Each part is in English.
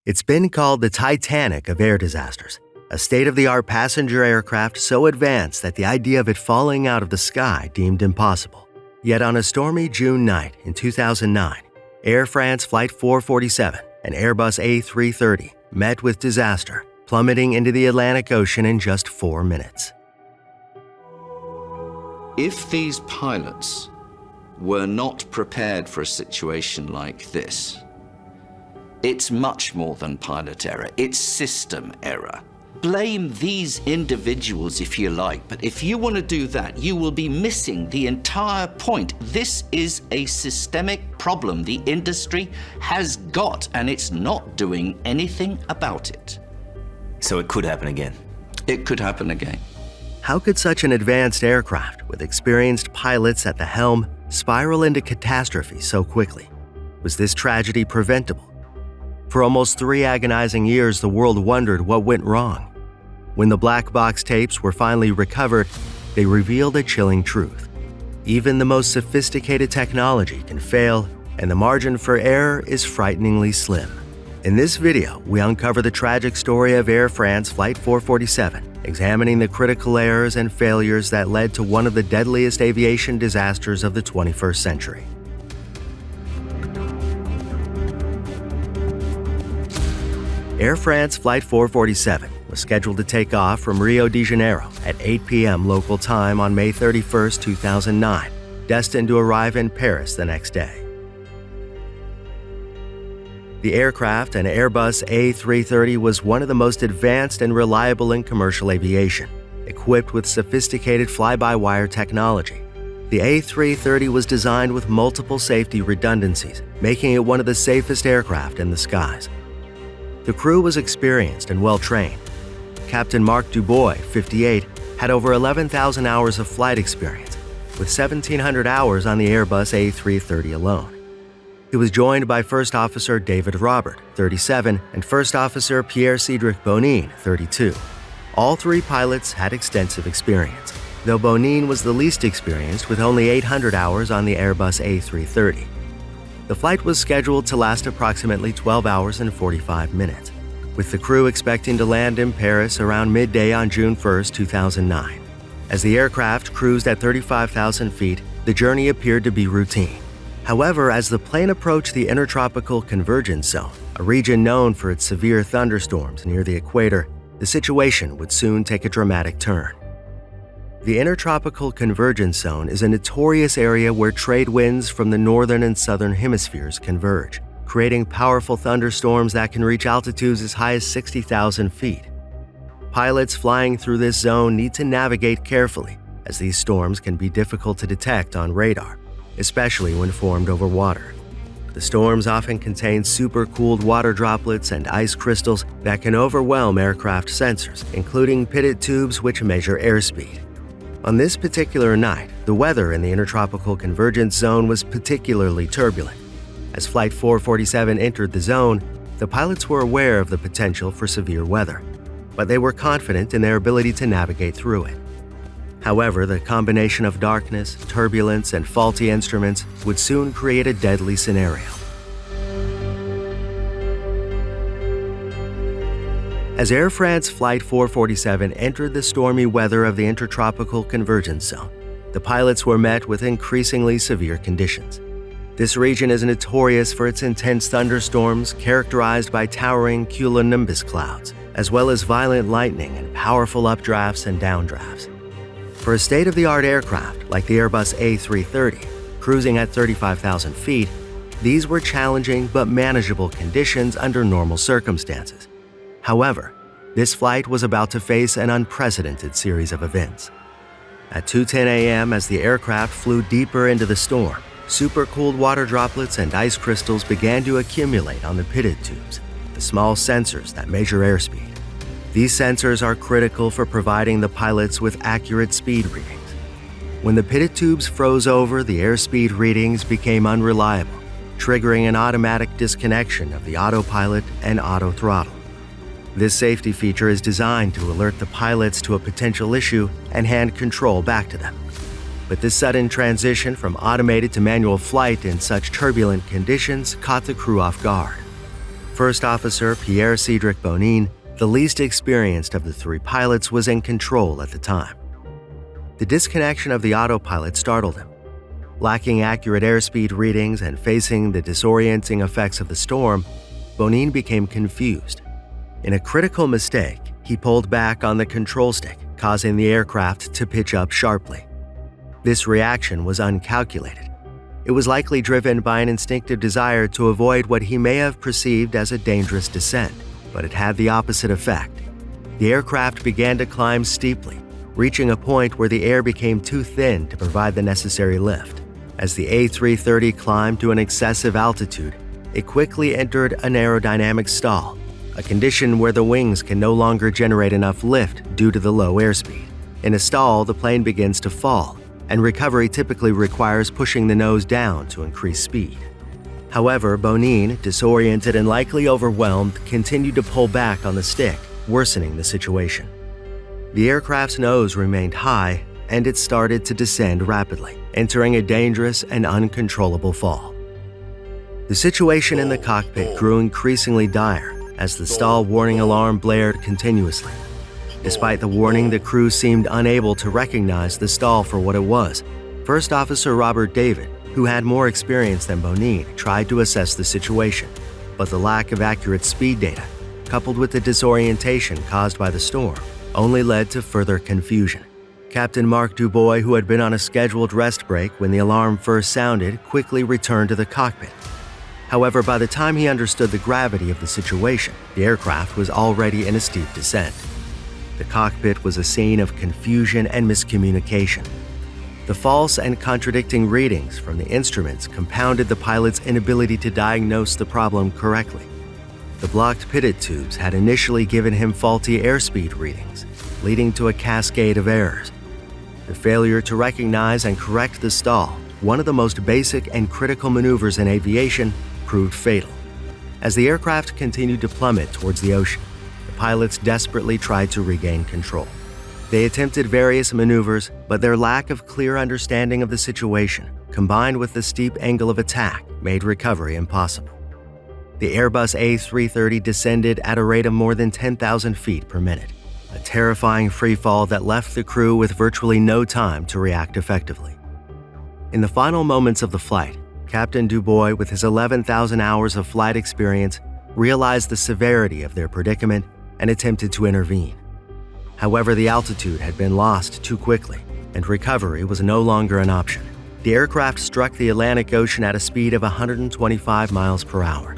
It's been called the Titanic of air disasters, a state-of-the-art passenger aircraft so advanced that the idea of it falling out of the sky deemed impossible. Yet on a stormy June night in 2009, Air France Flight 447, an Airbus A330, met with disaster, plummeting into the Atlantic Ocean in just 4 minutes. If these pilots were not prepared for a situation like this, it's much more than pilot error, it's system error. Blame these individuals if you like, but if you want to do that, you will be missing the entire point. This is a systemic problem the industry has got, and it's not doing anything about it. So it could happen again? It could happen again. How could such an advanced aircraft with experienced pilots at the helm spiral into catastrophe so quickly? Was this tragedy preventable? For almost 3 agonizing years, the world wondered what went wrong. When the black box tapes were finally recovered, they revealed a chilling truth. Even the most sophisticated technology can fail, and the margin for error is frighteningly slim. In this video, we uncover the tragic story of Air France Flight 447, examining the critical errors and failures that led to one of the deadliest aviation disasters of the 21st century. Air France Flight 447 was scheduled to take off from Rio de Janeiro at 8 p.m. local time on May 31, 2009, destined to arrive in Paris the next day. The aircraft, an Airbus A330, was one of the most advanced and reliable in commercial aviation, equipped with sophisticated fly-by-wire technology. The A330 was designed with multiple safety redundancies, making it one of the safest aircraft in the skies. The crew was experienced and well-trained. Captain Marc Dubois, 58, had over 11,000 hours of flight experience, with 1,700 hours on the Airbus A330 alone. He was joined by First Officer David Robert, 37, and First Officer Pierre-Cédric Bonin, 32. All 3 pilots had extensive experience, though Bonin was the least experienced with only 800 hours on the Airbus A330. The flight was scheduled to last approximately 12 hours and 45 minutes, with the crew expecting to land in Paris around midday on June 1, 2009. As the aircraft cruised at 35,000 feet, the journey appeared to be routine. However, as the plane approached the Intertropical Convergence Zone, a region known for its severe thunderstorms near the equator, the situation would soon take a dramatic turn. The Intertropical Convergence Zone is a notorious area where trade winds from the northern and southern hemispheres converge, creating powerful thunderstorms that can reach altitudes as high as 60,000 feet. Pilots flying through this zone need to navigate carefully, as these storms can be difficult to detect on radar, especially when formed over water. The storms often contain supercooled water droplets and ice crystals that can overwhelm aircraft sensors, including pitot tubes which measure airspeed. On this particular night, the weather in the Intertropical Convergence Zone was particularly turbulent. As Flight 447 entered the zone, the pilots were aware of the potential for severe weather, but they were confident in their ability to navigate through it. However, the combination of darkness, turbulence, and faulty instruments would soon create a deadly scenario. As Air France Flight 447 entered the stormy weather of the Intertropical Convergence Zone, the pilots were met with increasingly severe conditions. This region is notorious for its intense thunderstorms characterized by towering cumulonimbus clouds, as well as violent lightning and powerful updrafts and downdrafts. For a state-of-the-art aircraft like the Airbus A330, cruising at 35,000 feet, these were challenging but manageable conditions under normal circumstances. However, this flight was about to face an unprecedented series of events. At 2:10 a.m., as the aircraft flew deeper into the storm, supercooled water droplets and ice crystals began to accumulate on the pitot tubes, the small sensors that measure airspeed. These sensors are critical for providing the pilots with accurate speed readings. When the pitot tubes froze over, the airspeed readings became unreliable, triggering an automatic disconnection of the autopilot and auto throttle. This safety feature is designed to alert the pilots to a potential issue and hand control back to them. But this sudden transition from automated to manual flight in such turbulent conditions caught the crew off guard. First Officer Pierre Cedric Bonin, the least experienced of the three pilots, was in control at the time. The disconnection of the autopilot startled him. Lacking accurate airspeed readings and facing the disorienting effects of the storm, Bonin became confused. In a critical mistake, he pulled back on the control stick, causing the aircraft to pitch up sharply. This reaction was uncalculated. It was likely driven by an instinctive desire to avoid what he may have perceived as a dangerous descent, but it had the opposite effect. The aircraft began to climb steeply, reaching a point where the air became too thin to provide the necessary lift. As the A330 climbed to an excessive altitude, it quickly entered an aerodynamic stall, a condition where the wings can no longer generate enough lift due to the low airspeed. In a stall, the plane begins to fall, and recovery typically requires pushing the nose down to increase speed. However, Bonin, disoriented and likely overwhelmed, continued to pull back on the stick, worsening the situation. The aircraft's nose remained high, and it started to descend rapidly, entering a dangerous and uncontrollable fall. The situation in the cockpit grew increasingly dire as the stall warning alarm blared continuously. Despite the warning, the crew seemed unable to recognize the stall for what it was. First Officer Robert David, who had more experience than Bonin, tried to assess the situation, but the lack of accurate speed data, coupled with the disorientation caused by the storm, only led to further confusion. Captain Marc Dubois, who had been on a scheduled rest break when the alarm first sounded, quickly returned to the cockpit. However, by the time he understood the gravity of the situation, the aircraft was already in a steep descent. The cockpit was a scene of confusion and miscommunication. The false and contradicting readings from the instruments compounded the pilot's inability to diagnose the problem correctly. The blocked pitot tubes had initially given him faulty airspeed readings, leading to a cascade of errors. The failure to recognize and correct the stall, one of the most basic and critical maneuvers in aviation, proved fatal. As the aircraft continued to plummet towards the ocean, the pilots desperately tried to regain control. They attempted various maneuvers, but their lack of clear understanding of the situation, combined with the steep angle of attack, made recovery impossible. The Airbus A330 descended at a rate of more than 10,000 feet per minute, a terrifying freefall that left the crew with virtually no time to react effectively. In the final moments of the flight, Captain Dubois, with his 11,000 hours of flight experience, realized the severity of their predicament and attempted to intervene. However, the altitude had been lost too quickly, and recovery was no longer an option. The aircraft struck the Atlantic Ocean at a speed of 125 miles per hour.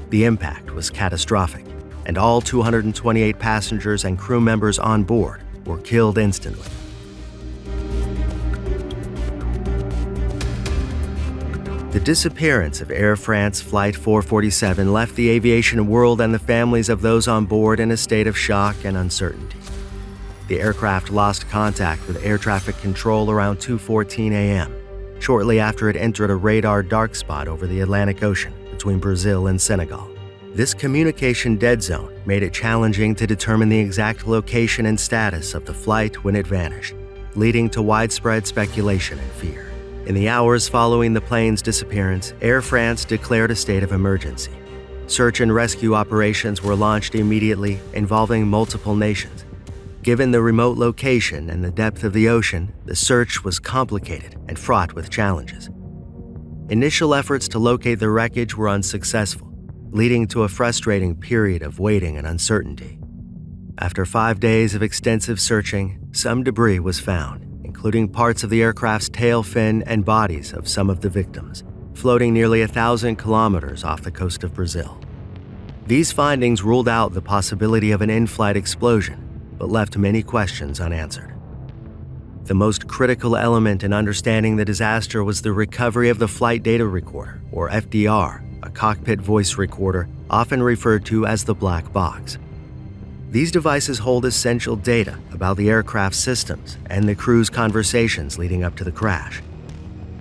The impact was catastrophic, and all 228 passengers and crew members on board were killed instantly. The disappearance of Air France Flight 447 left the aviation world and the families of those on board in a state of shock and uncertainty. The aircraft lost contact with air traffic control around 2:14 a.m., shortly after it entered a radar dark spot over the Atlantic Ocean between Brazil and Senegal. This communication dead zone made it challenging to determine the exact location and status of the flight when it vanished, leading to widespread speculation and fear. In the hours following the plane's disappearance, Air France declared a state of emergency. Search and rescue operations were launched immediately, involving multiple nations. Given the remote location and the depth of the ocean, the search was complicated and fraught with challenges. Initial efforts to locate the wreckage were unsuccessful, leading to a frustrating period of waiting and uncertainty. After 5 days of extensive searching, some debris was found, including parts of the aircraft's tail fin and bodies of some of the victims, floating nearly 1,000 kilometers off the coast of Brazil. These findings ruled out the possibility of an in-flight explosion, but left many questions unanswered. The most critical element in understanding the disaster was the recovery of the flight data recorder, or FDR, a cockpit voice recorder often referred to as the black box. These devices hold essential data about the aircraft's systems and the crew's conversations leading up to the crash.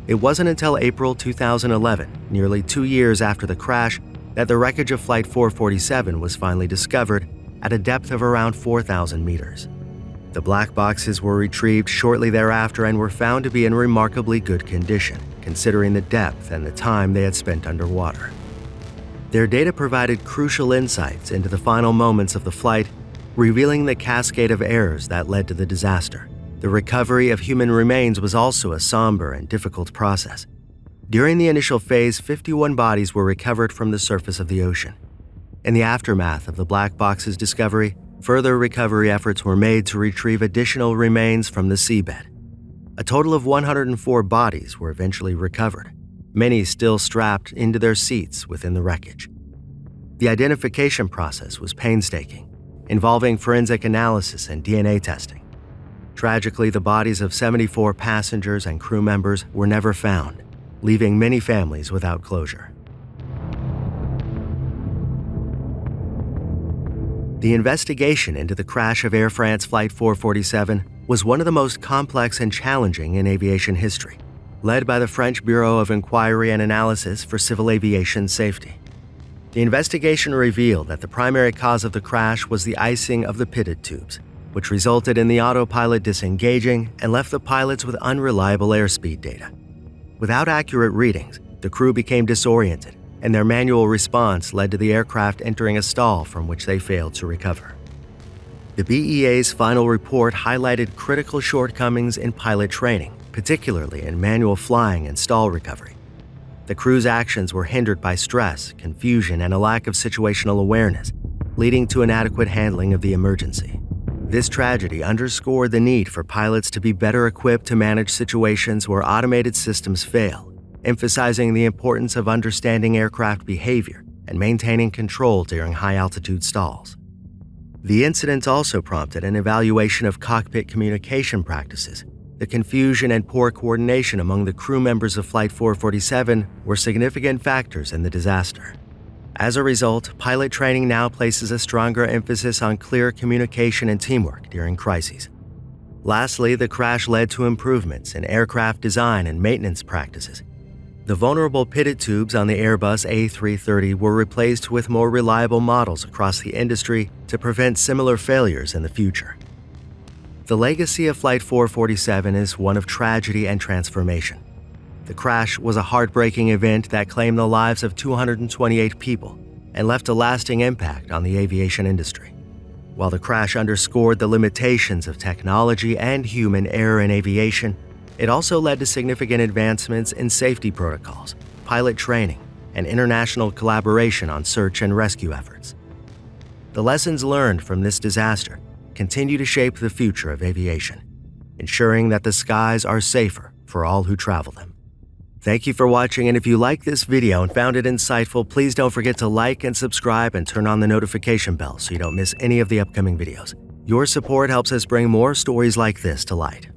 It wasn't until April 2011, nearly 2 years after the crash, that the wreckage of Flight 447 was finally discovered at a depth of around 4,000 meters. The black boxes were retrieved shortly thereafter and were found to be in remarkably good condition, considering the depth and the time they had spent underwater. Their data provided crucial insights into the final moments of the flight, revealing the cascade of errors that led to the disaster. The recovery of human remains was also a somber and difficult process. During the initial phase, 51 bodies were recovered from the surface of the ocean. In the aftermath of the black box's discovery, further recovery efforts were made to retrieve additional remains from the seabed. A total of 104 bodies were eventually recovered, many still strapped into their seats within the wreckage. The identification process was painstaking, involving forensic analysis and DNA testing. Tragically, the bodies of 74 passengers and crew members were never found, leaving many families without closure. The investigation into the crash of Air France Flight 447 was one of the most complex and challenging in aviation history, led by the French Bureau of Inquiry and Analysis for Civil Aviation Safety. The investigation revealed that the primary cause of the crash was the icing of the pitot tubes, which resulted in the autopilot disengaging and left the pilots with unreliable airspeed data. Without accurate readings, the crew became disoriented, and their manual response led to the aircraft entering a stall from which they failed to recover. The BEA's final report highlighted critical shortcomings in pilot training, particularly in manual flying and stall recovery. The crew's actions were hindered by stress, confusion, and a lack of situational awareness, leading to inadequate handling of the emergency. This tragedy underscored the need for pilots to be better equipped to manage situations where automated systems fail, emphasizing the importance of understanding aircraft behavior and maintaining control during high-altitude stalls. The incident also prompted an evaluation of cockpit communication practices. The confusion and poor coordination among the crew members of Flight 447 were significant factors in the disaster. As a result, pilot training now places a stronger emphasis on clear communication and teamwork during crises. Lastly, the crash led to improvements in aircraft design and maintenance practices. The vulnerable pitot tubes on the Airbus A330 were replaced with more reliable models across the industry to prevent similar failures in the future. The legacy of Flight 447 is one of tragedy and transformation. The crash was a heartbreaking event that claimed the lives of 228 people and left a lasting impact on the aviation industry. While the crash underscored the limitations of technology and human error in aviation, it also led to significant advancements in safety protocols, pilot training, and international collaboration on search and rescue efforts. The lessons learned from this disaster continue to shape the future of aviation, ensuring that the skies are safer for all who travel them. Thank you for watching, and if you liked this video and found it insightful, please don't forget to like and subscribe and turn on the notification bell so you don't miss any of the upcoming videos. Your support helps us bring more stories like this to light.